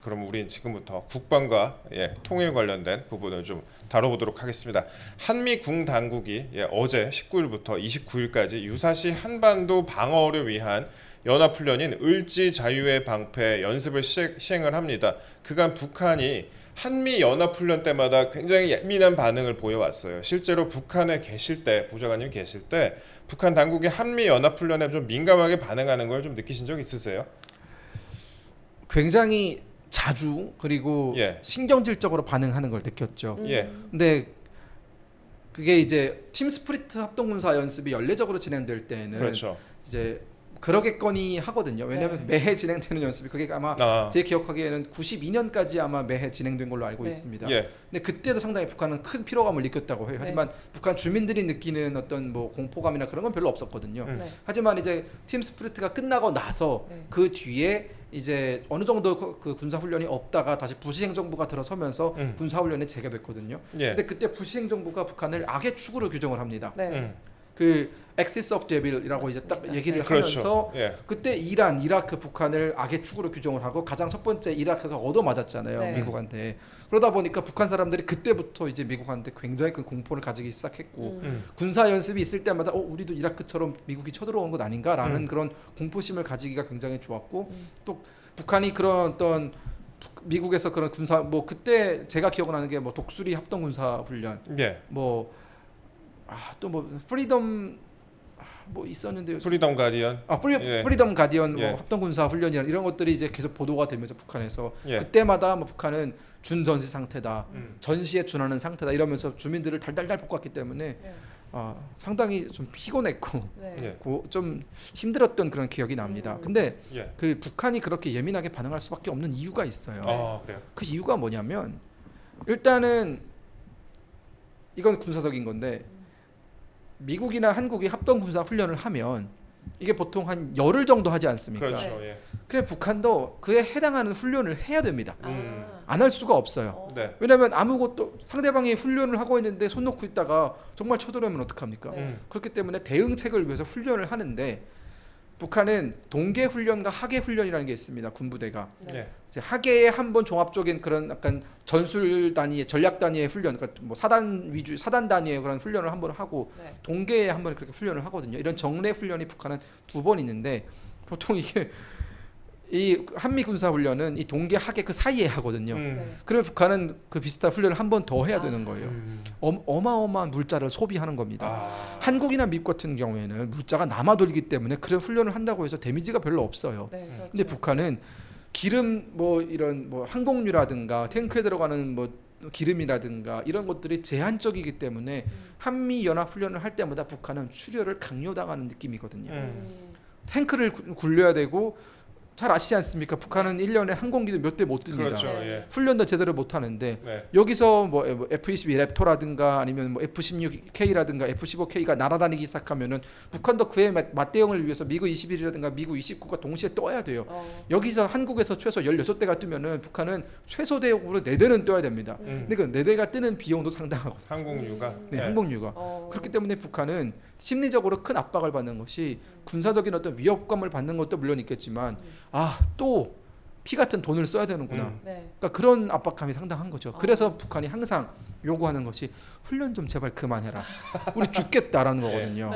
그럼 우린 지금부터 국방과 통일 관련된 부분을 좀 다뤄보도록 하겠습니다. 한미군 당국이 어제 19일부터 29일까지 유사시 한반도 방어를 위한 연합훈련인 을지 자유의 방패 연습을 시행을 합니다. 그간 북한이 한미 연합훈련 때마다 굉장히 예민한 반응을 보여왔어요. 실제로 북한에 계실 때, 보좌관님 계실 때 북한 당국이 한미 연합훈련에 좀 민감하게 반응하는 걸 좀 느끼신 적 있으세요? 굉장히 자주 그리고 신경질적으로 반응하는 걸 느꼈죠. 근데 그게 이제 팀 스프리트 합동군사 연습이 연례적으로 진행될 때는 그렇죠. 이제 그러겠거니 하거든요. 왜냐하면 매해 진행되는 연습이 그게 아마 제 기억하기에는 92년까지 아마 매해 진행된 걸로 알고 있습니다. 근데 그때도 상당히 북한은 큰 피로감을 느꼈다고 해요. 하지만 북한 주민들이 느끼는 어떤 뭐 공포감이나 그런 건 별로 없었거든요. 하지만 이제 팀 스프리트가 끝나고 나서 그 뒤에 이제 어느 정도 그 군사훈련이 없다가 다시 부시행정부가 들어서면서 군사훈련이 재개됐거든요. 근데 그때 부시행정부가 북한을 악의 축으로 규정을 합니다. 그 Axis of Devil이라고 이제 딱 얘기를 하면서 그때 이란, 이라크, 북한을 악의 축으로 규정을 하고 가장 첫 번째 이라크가 얻어맞았잖아요. 미국한테. 그러다 보니까 북한 사람들이 그때부터 이제 미국한테 굉장히 큰 공포를 가지기 시작했고 군사 연습이 있을 때마다 우리도 이라크처럼 미국이 쳐들어온 것 아닌가라는 그런 공포심을 가지기가 굉장히 좋았고 또 북한이 그런 어떤 미국에서 그런 군사 뭐 그때 제가 기억나는 게 뭐 독수리 합동 군사 훈련 뭐 또 뭐 프리덤 뭐 있었는데요. 프리덤 가디언. 프리덤 가디언 뭐 합동 군사 훈련이나 이런 것들이 이제 계속 보도가 되면서 북한에서 그때마다 뭐 북한은 준전시 상태다, 전시에 준하는 상태다 이러면서 주민들을 달달달 볶았기 때문에 상당히 좀 피곤했고 좀 힘들었던 그런 기억이 납니다. 근데 그 북한이 그렇게 예민하게 반응할 수밖에 없는 이유가 있어요. 그래요? 그 이유가 뭐냐면 일단은 이건 군사적인 건데. 미국이나 한국이 합동 군사 훈련을 하면 이게 보통 한 열흘 정도 하지 않습니까? 그렇죠. 그래 북한도 그에 해당하는 훈련을 해야 됩니다. 안 할 수가 없어요. 왜냐하면 아무것도 상대방이 훈련을 하고 있는데 손 놓고 있다가 정말 쳐들어오면 어떡합니까? 그렇기 때문에 대응책을 위해서 훈련을 하는데 북한은 동계 훈련과 하계 훈련이라는 게 있습니다. 군부대가 이제 하계에 한번 종합적인 그런 약간 전술 단위의 전략 단위의 훈련, 그러니까 뭐 사단 위주 사단 단위의 그런 훈련을 한번 하고 동계에 한번 그렇게 훈련을 하거든요. 이런 정례 훈련이 북한은 2번 있는데 보통 이게 이 한미 군사 훈련은 이 동계 하계 그 사이에 하거든요. 그러면 북한은 그 비슷한 훈련을 한 번 더 해야 되는 거예요. 어마어마한 물자를 소비하는 겁니다. 한국이나 미국 같은 경우에는 물자가 남아 돌기 때문에 그런 훈련을 한다고 해서 데미지가 별로 없어요. 근데 북한은 기름 뭐 이런 뭐 항공유라든가 탱크에 들어가는 뭐 기름이라든가 이런 것들이 제한적이기 때문에 한미 연합 훈련을 할 때마다 북한은 출혈을 강요당하는 느낌이거든요. 탱크를 굴려야 되고 잘 아시지 않습니까? 북한은 1년에 항공기도 몇 대 못 듭니다. 그렇죠. 훈련도 제대로 못 하는데 여기서 뭐 F-22 랩터라든가 아니면 뭐 F-16K라든가 F-15K가 날아다니기 시작하면은 북한도 그에 맞대응을 위해서 미그 21이라든가 미그 29가 동시에 떠야 돼요. 여기서 한국에서 최소 16대가 뜨면은 북한은 최소 대역으로 4대는 떠야 됩니다. 근데 그 4대가 뜨는 비용도 상당하거든요. 항공유가. 항공유가. 그렇기 때문에 북한은 심리적으로 큰 압박을 받는 것이 군사적인 어떤 위협감을 받는 것도 물론 있겠지만 또 피 같은 돈을 써야 되는구나. 그러니까 그런 압박감이 상당한 거죠. 그래서 북한이 항상 요구하는 것이 훈련 좀 제발 그만해라. 우리 죽겠다라는 거거든요.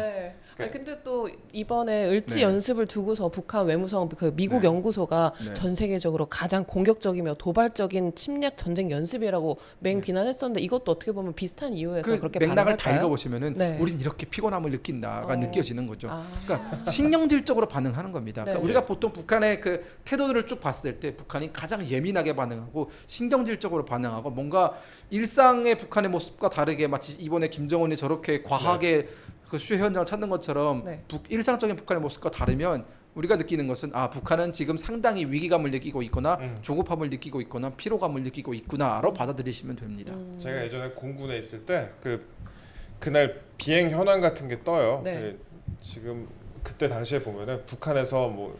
근데 또 이번에 을지 연습을 두고서 북한 외무성 그 미국 연구소가 전 세계적으로 가장 공격적이며 도발적인 침략 전쟁 연습이라고 비난했었는데 이것도 어떻게 보면 비슷한 이유에서 그렇게 맥락을 다 반응할까요? 읽어보시면은 우린 이렇게 피곤함을 느낀다가 느껴지는 거죠. 그러니까 신경질적으로 반응하는 겁니다. 그러니까 우리가 보통 북한의 그 태도들을 쭉 봤을 때 북한이 가장 예민하게 반응하고 신경질적으로 반응하고 뭔가 일상의 북한의 모습과 다르게 마치 이번에 김정은이 저렇게 과하게 그 수해 현장을 찾는 것처럼 일상적인 북한의 모습과 다르면 우리가 느끼는 것은 북한은 지금 상당히 위기감을 느끼고 있거나 조급함을 느끼고 있거나 피로감을 느끼고 있구나로 받아들이시면 됩니다. 제가 예전에 공군에 있을 때 그날 비행 현황 같은 게 떠요. 지금 그때 당시에 보면은 북한에서 뭐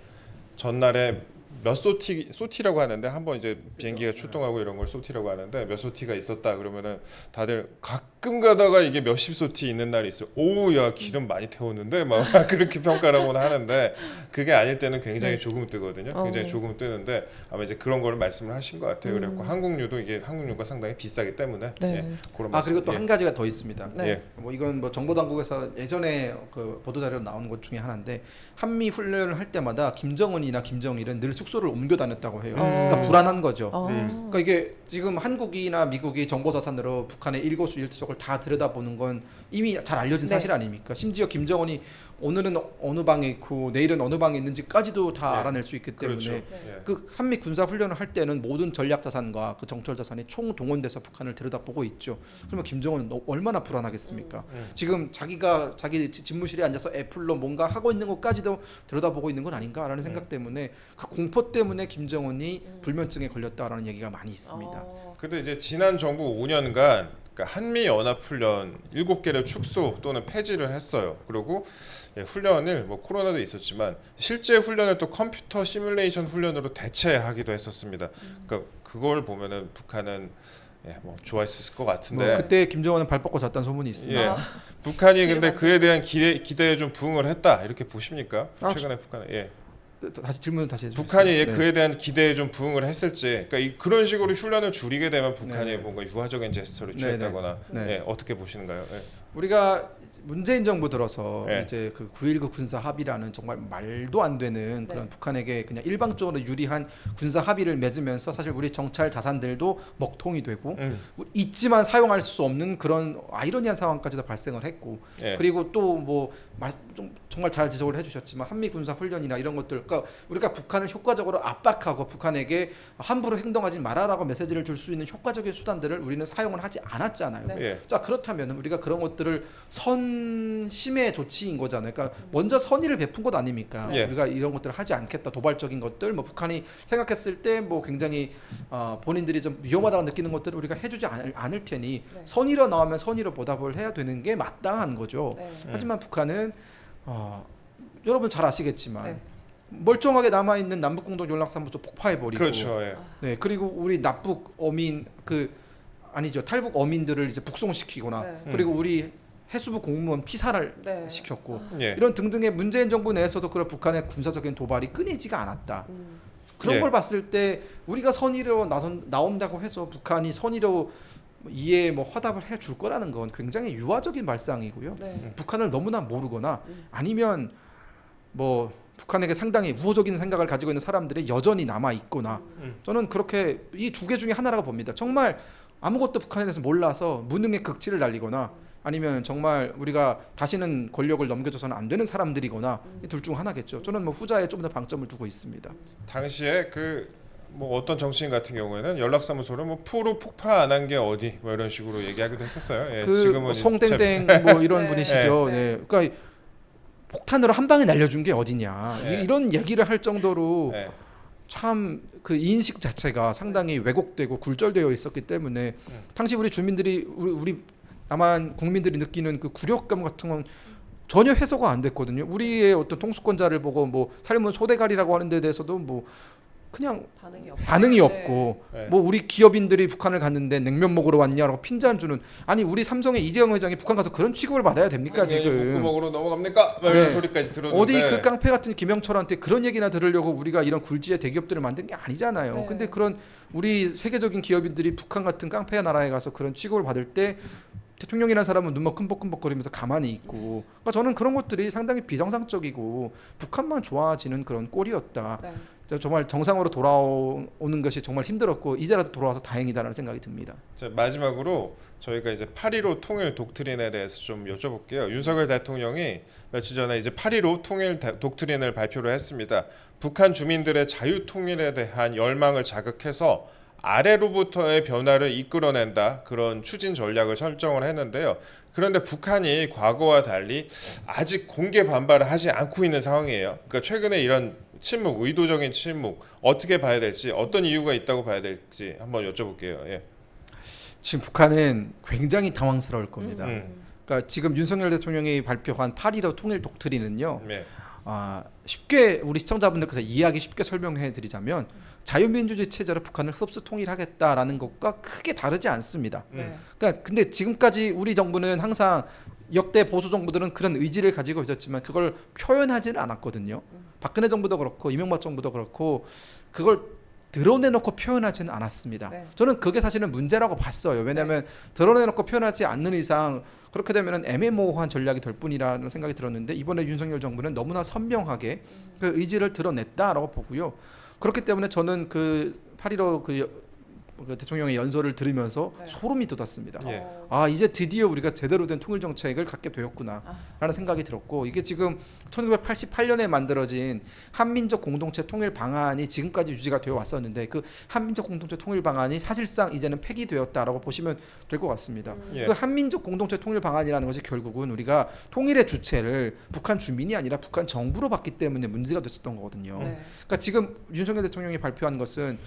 전날에 몇 소티라고 하는데 한번 이제 비행기가 출동하고 이런 걸 소티라고 하는데 몇 소티가 있었다 그러면은 다들 가끔 가다가 이게 몇십 소티 있는 날이 있어요. 오우 야 기름 많이 태웠는데 막 그렇게 평가라고는 하는데 그게 아닐 때는 굉장히 조금 뜨거든요. 굉장히 조금 뜨는데 아마 이제 그런 거를 말씀을 하신 것 같아요. 그래갖고 항공료도 이게 항공료가 상당히 비싸기 때문에 네. 예, 그런 그리고 또 말씀, 한 가지가 더 있습니다. 네. 예. 뭐 이건 뭐 정보 당국에서 예전에 그 보도 자료로 나온 것 중에 하나인데 한미 훈련을 할 때마다 김정은이나 김정일은 늘 숙소를 옮겨 다녔다고 해요. 그러니까 불안한 거죠. 그러니까 이게 지금 한국이나 미국이 정보 자산으로 북한의 일거수 일투족을 다 들여다보는 건 이미 잘 알려진 네. 사실 아닙니까? 심지어 김정은이 오늘은 어느 방에 있고 내일은 어느 방에 있는지까지도 다 네. 알아낼 수 있기 때문에 그렇죠. 그 한미 군사 훈련을 할 때는 모든 전략 자산과 그 정철 자산이 총 동원돼서 북한을 들여다보고 있죠. 그러면 김정은은 얼마나 불안하겠습니까? 지금 자기가 자기 집무실에 앉아서 애플로 뭔가 하고 있는 것까지도 들여다보고 있는 건 아닌가라는 생각 때문에 그 공포 때문에 김정은이 불면증에 걸렸다라는 얘기가 많이 있습니다. 근데 이제 지난 정부 5년간 그러니까 한미 연합 훈련 7개를 축소 또는 폐지를 했어요. 그리고 예, 훈련을 뭐 코로나도 있었지만 실제 훈련을 또 컴퓨터 시뮬레이션 훈련으로 대체하기도 했었습니다. 그러니까 그걸 보면은 북한은 예, 뭐 좋아했을 것 같은데. 뭐 그때 김정은은 발 뻗고 잤다는 소문이 있습니다. 예. 북한이 근데 그에 대한 기대에 좀 부응을 했다 이렇게 보십니까? 최근에 북한은 예. 다시 질문 다시 해주세요. 북한이 예, 네. 그에 대한 기대에 좀 부응을 했을지, 그러니까 그런 식으로 훈련을 줄이게 되면 북한이 네. 뭔가 유화적인 제스처를 네, 취했다거나 네. 예, 어떻게 보시는가요? 예. 우리가 문재인 정부 들어서 네. 이제 그 9.19 군사 합의라는 정말 말도 안 되는 그런 네. 북한에게 그냥 일방적으로 유리한 군사 합의를 맺으면서 사실 우리 정찰 자산들도 먹통이 되고 있지만 사용할 수 없는 그런 아이러니한 상황까지도 발생을 했고 예. 그리고 또 뭐 정말 잘 지적을 해주셨지만 한미 군사 훈련이나 이런 것들, 그러니까 우리가 북한을 효과적으로 압박하고 북한에게 함부로 행동하지 말아라고 메시지를 줄 수 있는 효과적인 수단들을 우리는 사용을 하지 않았잖아요. 네. 예. 자 그렇다면 우리가 그런 것들을 선심의 조치인 거잖아요. 그러니까 먼저 선의를 베푼 것 아닙니까? 예. 우리가 이런 것들을 하지 않겠다, 도발적인 것들, 뭐 북한이 생각했을 때 뭐 굉장히 본인들이 좀 위험하다고 느끼는 것들을 우리가 해주지 않을 테니 네. 선의로 나오면 선의로 보답을 해야 되는 게 마땅한 거죠. 네. 하지만 북한은 여러분 잘 아시겠지만 네. 멀쩡하게 남아 있는 남북공동 연락사무소 폭파해 버리고, 그렇죠. 예. 네 그리고 우리 납북 어민 아니죠 탈북 어민들을 이제 북송시키거나 네. 그리고 우리 해수부 공무원 피살을 네. 시켰고 예. 이런 등등의 문재인 정부 내에서도 그런 북한의 군사적인 도발이 끊이지가 않았다. 그런 예. 걸 봤을 때 우리가 선의로 나온다고 해서 북한이 선의로 이에 뭐 화답을 해줄 거라는 건 굉장히 유화적인 발상이고요. 네. 북한을 너무나 모르거나 아니면 뭐 북한에게 상당히 우호적인 생각을 가지고 있는 사람들이 여전히 남아 있거나 저는 그렇게 이 두 개 중에 하나라고 봅니다. 정말 아무것도 북한에 대해서 몰라서 무능의 극치를 날리거나 아니면 정말 우리가 다시는 권력을 넘겨줘서는 안 되는 사람들이거나 이 둘 중 하나겠죠. 저는 뭐 후자에 좀 더 방점을 두고 있습니다. 당시에 뭐 어떤 정치인 같은 경우에는 연락사무소를 뭐 포로 폭파 안 한 게 어디 뭐 이런 식으로 얘기하기도 했었어요. 예, 뭐 송땡땡 뭐 이런 네. 분이시죠. 네. 그러니까 폭탄으로 한 방에 날려준 게 어디냐 네. 이런 얘기를 할 정도로 예. 참 그 인식 자체가 상당히 왜곡되고 굴절되어 있었기 때문에 당시 우리 주민들이 우리 남한 국민들이 느끼는 그 굴욕감 같은 건 전혀 해소가 안 됐거든요. 우리의 어떤 통수권자를 보고 뭐 삶은 소대가리라고 하는 데 대해서도 뭐 그냥 반응이 없고 네. 뭐 우리 기업인들이 북한을 갔는데 냉면 먹으러 왔냐라고 핀잔 주는, 아니 우리 삼성의 이재용 회장이 북한 가서 그런 취급을 받아야 됩니까 지금? 목구멍으로 넘어갑니까? 막 이런 네. 소리까지 들었는데 어디 그 깡패 같은 김영철한테 그런 얘기나 들으려고 우리가 이런 굴지의 대기업들을 만든 게 아니잖아요. 네. 근데 그런 우리 세계적인 기업인들이 북한 같은 깡패 나라에 가서 그런 취급을 받을 때 대통령이라는 사람은 눈만 끔벅끔벅거리면서 가만히 있고, 그러니까 저는 그런 것들이 상당히 비정상적이고 북한만 좋아지는 그런 꼴이었다. 네. 정말 정상으로 돌아오는 것이 정말 힘들었고 이제라도 돌아와서 다행이다라는 생각이 듭니다. 자, 마지막으로 저희가 이제 8.15 통일 독트린에 대해서 좀 여쭤볼게요. 윤석열 대통령이 며칠 전에 이제 8.15 통일 독트린을 발표를 했습니다. 북한 주민들의 자유 통일에 대한 열망을 자극해서 아래로부터의 변화를 이끌어낸다, 그런 추진 전략을 설정을 했는데요. 그런데 북한이 과거와 달리 아직 공개 반발을 하지 않고 있는 상황이에요. 그러니까 최근에 이런 침묵, 의도적인 침묵 어떻게 봐야 될지, 어떤 이유가 있다고 봐야 될지 한번 여쭤볼게요. 예. 지금 북한은 굉장히 당황스러울 겁니다. 그러니까 지금 윤석열 대통령이 발표한 8.15 통일 독트린은요. 네. 쉽게 우리 시청자분들께서 이해하기 쉽게 설명해 드리자면 자유민주주의 체제로 북한을 흡수 통일하겠다라는 것과 크게 다르지 않습니다. 그러니까 근데 지금까지 우리 정부는 항상 역대 보수 정부들은 그런 의지를 가지고 있었지만 그걸 표현하지는 않았거든요. 박근혜 정부도 그렇고 이명박 정부도 그렇고 그걸 드러내놓고 표현하지는 않았습니다. 네. 저는 그게 사실은 문제라고 봤어요. 왜냐하면 드러내놓고 표현하지 않는 이상 그렇게 되면 애매모호한 전략이 될 뿐이라는 생각이 들었는데 이번에 윤석열 정부는 너무나 선명하게 그 의지를 드러냈다라고 보고요. 그렇기 때문에 저는 그 8.15 그 대통령의 연설을 들으면서 네. 소름이 돋았습니다. 예. 이제 드디어 우리가 제대로 된 통일 정책을 갖게 되었구나라는 생각이 들었고 이게 지금 1988년에 만들어진 한민족 공동체 통일 방안이 지금까지 유지가 되어 왔었는데 그 한민족 공동체 통일 방안이 사실상 이제는 폐기되었다라고 보시면 될 것 같습니다. 예. 그 한민족 공동체 통일 방안이라는 것이 결국은 우리가 통일의 주체를 북한 주민이 아니라 북한 정부로 받기 때문에 문제가 됐었던 거거든요. 네. 그러니까 지금 윤석열 대통령이 발표한 것은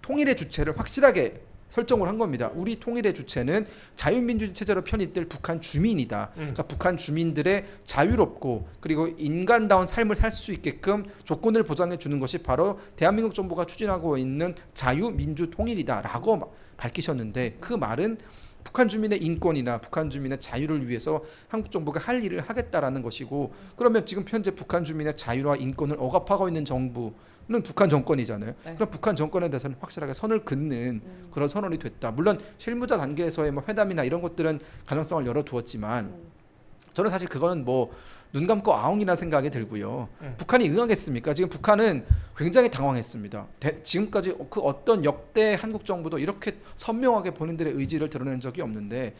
통일의 주체를 확실하게 설정을 한 겁니다. 우리 통일의 주체는 자유민주주의 체제로 편입될 북한 주민이다. 그러니까 북한 주민들의 자유롭고 그리고 인간다운 삶을 살 수 있게끔 조건을 보장해 주는 것이 바로 대한민국 정부가 추진하고 있는 자유민주 통일이다라고 밝히셨는데 그 말은 북한 주민의 인권이나 북한 주민의 자유를 위해서 한국 정부가 할 일을 하겠다라는 것이고 그러면 지금 현재 북한 주민의 자유와 인권을 억압하고 있는 정부는 북한 정권이잖아요. 네. 그럼 북한 정권에 대해서는 확실하게 선을 긋는 그런 선언이 됐다. 물론 실무자 단계에서의 뭐 회담이나 이런 것들은 가능성을 열어두었지만 저는 사실 그거는 뭐 눈 감고 아웅이나 생각이 들고요. 북한이 응하겠습니까? 지금 북한은 굉장히 당황했습니다. 지금까지 그 어떤 역대 한국 정부도 이렇게 선명하게 본인들의 의지를 드러낸 적이 없는데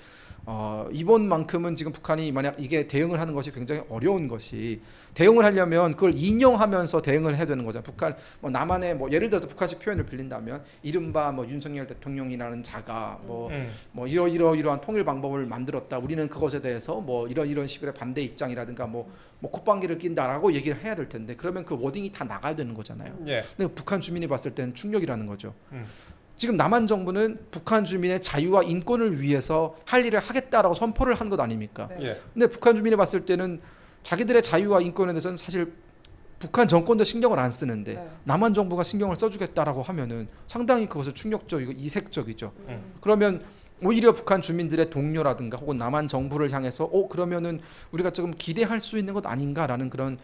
이번만큼은 지금 북한이 만약 이게 대응을 하는 것이 굉장히 어려운 것이 대응을 하려면 그걸 인용하면서 대응을 해야 되는 거죠. 북한 뭐 남한의 뭐 예를 들어서 북한식 표현을 빌린다면 이른바 뭐 윤석열 대통령이라는 자가 뭐 이러이러한 통일 방법을 만들었다. 우리는 그것에 대해서 뭐 이런 식의 반대 입장이라든가 뭐 콧방귀를 낀다라고 얘기를 해야 될 텐데 그러면 그 워딩이 다 나가야 되는 거잖아요. 예. 근데 북한 주민이 봤을 때는 충격이라는 거죠. 지금 남한 정부는 북한 주민의 자유와 인권을 위해서 할 일을 하겠다라고 선포를 한 것 아닙니까? 네. 예. 근데 북한 주민이 봤을 때는 자기들의 자유와 인권에 대해서는 사실 북한 정권도 신경을 안 쓰는데 네. 남한 정부가 신경을 써주겠다라고 하면은 상당히 그것은 충격적이고 이색적이죠. 그러면 오히려 북한 주민들의 동료라든가 혹은 남한 정부를 향해서 그러면은 우리가 조금 기대할 수 있는 것 아닌가라는 그런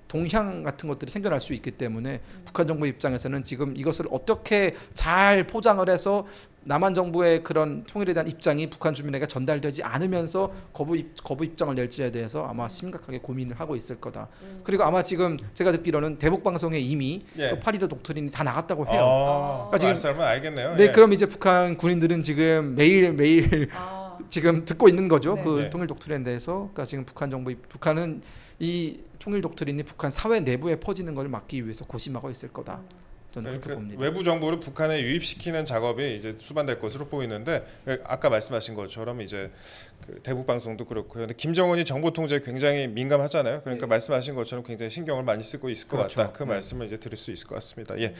동향 같은 것들이 생겨날 수 있기 때문에 북한 정부 입장에서는 지금 이것을 어떻게 잘 포장을 해서 남한 정부의 그런 통일에 대한 입장이 북한 주민에게 전달되지 않으면서 거부 입장을 낼지에 대해서 아마 심각하게 고민을 하고 있을 거다. 그리고 아마 지금 제가 듣기로는 대북 방송에 이미 예. 8.15 독트린이 다 나갔다고 해요. 아, 지금- 말씀은 알겠네요. 네, 예. 그럼 이제 북한 군인들은 지금 매일 지금 듣고 있는 거죠. 네. 그 네. 통일 독트린에 대해서. 그러니까 지금 북한은 이 통일 독트린이 북한 사회 내부에 퍼지는 걸 막기 위해서 고심하고 있을 거다. 저는 그렇게 그러니까 봅니다. 외부 정보를 북한에 유입시키는 작업이 이제 수반될 것으로 보이는데 아까 말씀하신 것처럼 이제 그 대북 방송도 그렇고요. 근데 김정은이 정보 통제에 굉장히 민감하잖아요. 그러니까 네. 말씀하신 것처럼 굉장히 신경을 많이 쓰고 있을 것 그렇죠. 같다. 그 네. 말씀을 이제 드릴 수 있을 것 같습니다. 예.